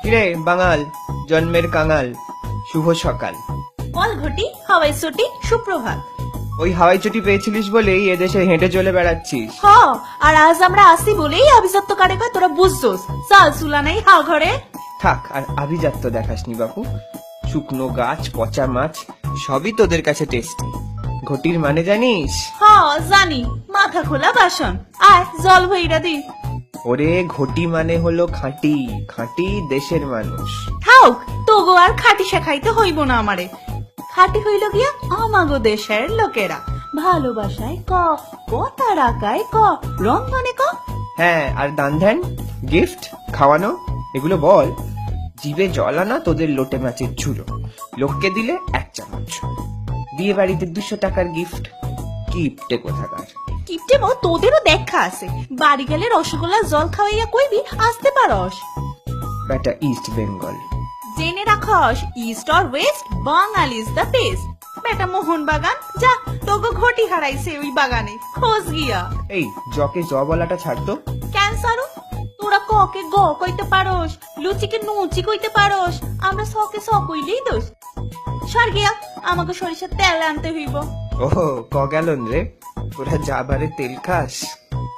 কিরে বাঙাল, জন্মের কাঙাল, শুভ সকাল। বল ঘটি, হাওয়াই চটি, সুপ্রভাত। ওই হাওয়াই চটি পেয়েছিলিস বলেই এদেশে হেঁটে চলে বেড়াচ্ছিস। হ, আর আজ আমরা আসি বলেই অভিজাত্য কারে কয় তোরা বুঝছোস। চাল চুলা নাই হা ঘরে। থাক, আর আভিজাত্য দেখাসনি বাপু। শুকনো গাছ, পচা মাছ সবই তোদের কাছে টেস্টি। ঘটির মানে জানিস? হ জানি, মাথা খোলা বাসন। আয় জল ভইরা দি। ওরে ঘটি মানে হলো খাঁটি, খাঁটি দেশের মানুষ। থাক, তোগো আর খাটি শেখাইতে হইব না আমারে। খাটি হইল গিয়া আমাগো দেশের লোকেরা। ভালোবাসায় ক, কথা রাখায় ক, রন্ধনে ক। হ্যাঁ, আর দান ধ্যান, গিফট, খাওয়ানো এগুলো বল। জিভে জল আনা তোদের লোটে মাছের ঝুড়ো, লোককে দিলে 1 চামচ। বিয়ে বাড়িতে 200 টাকার গিফট, গিফটে কোথাকার। কিপটে মো তোদেরও দেখা আছে। বাড়ি গেলে রসগোল্লা জল খাওয়াইয়া কইবি আসতে পারস। বেটা ইস্ট বেঙ্গল। জেনে রাখস, east or west, Bangal is the best. বেটা মোহন বাগান, যা তোগো ঘটি হারাইছে ওই বাগানে, খোঁজ গিয়া। এই জকে জ বলাটা ছাড়তো। ক্যান্সারও তোরা ককে গ কইতে পারস, লুচিকে নুচি কইতে পারস, আমরা সকে স কইলেই দোষ। সর গিয়া, আমাকে সরিষার তেল আনতে হইব। ওহো, ক গেলন রে, তোরা যা বারে তেল খাস,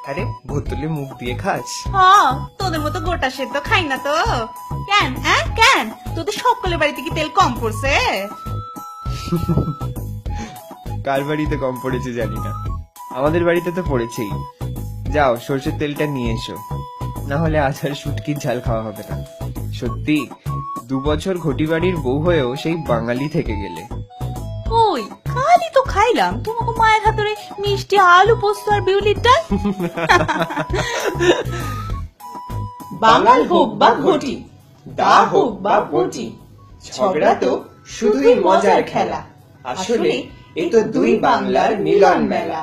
আরে বোতলে মুখ দিয়ে খাস। হ, তোদের মতো গোটা সেদ্ধ খাই না তো। কেন কেন তোদের সকলের বাড়িতে কি তেল কম পড়ছে? কার বাড়িতে কম পড়েছে জানি না, আমাদের বাড়িতে তো পড়েছেই। যাও সর্ষের তেলটা নিয়ে এসো, না হলে আজ আর শুটকির ঝাল খাওয়া হবে না। সত্যি 2 বছর ঘটি বাড়ির বউ হয়েও সেই বাঙালি থেকে গেলে। ওই খালি তো খাইলাম তোমাকে মায়ের হাতের মিষ্টি আলু পোস্ত আর বিউলির ডাল। বাঙাল হোক বা ঘটি, দা হোক বা বটি, ঝগড়া তো শুধুই মজার খেলা। আসলে এ তো দুই বাংলার মিলন মেলা।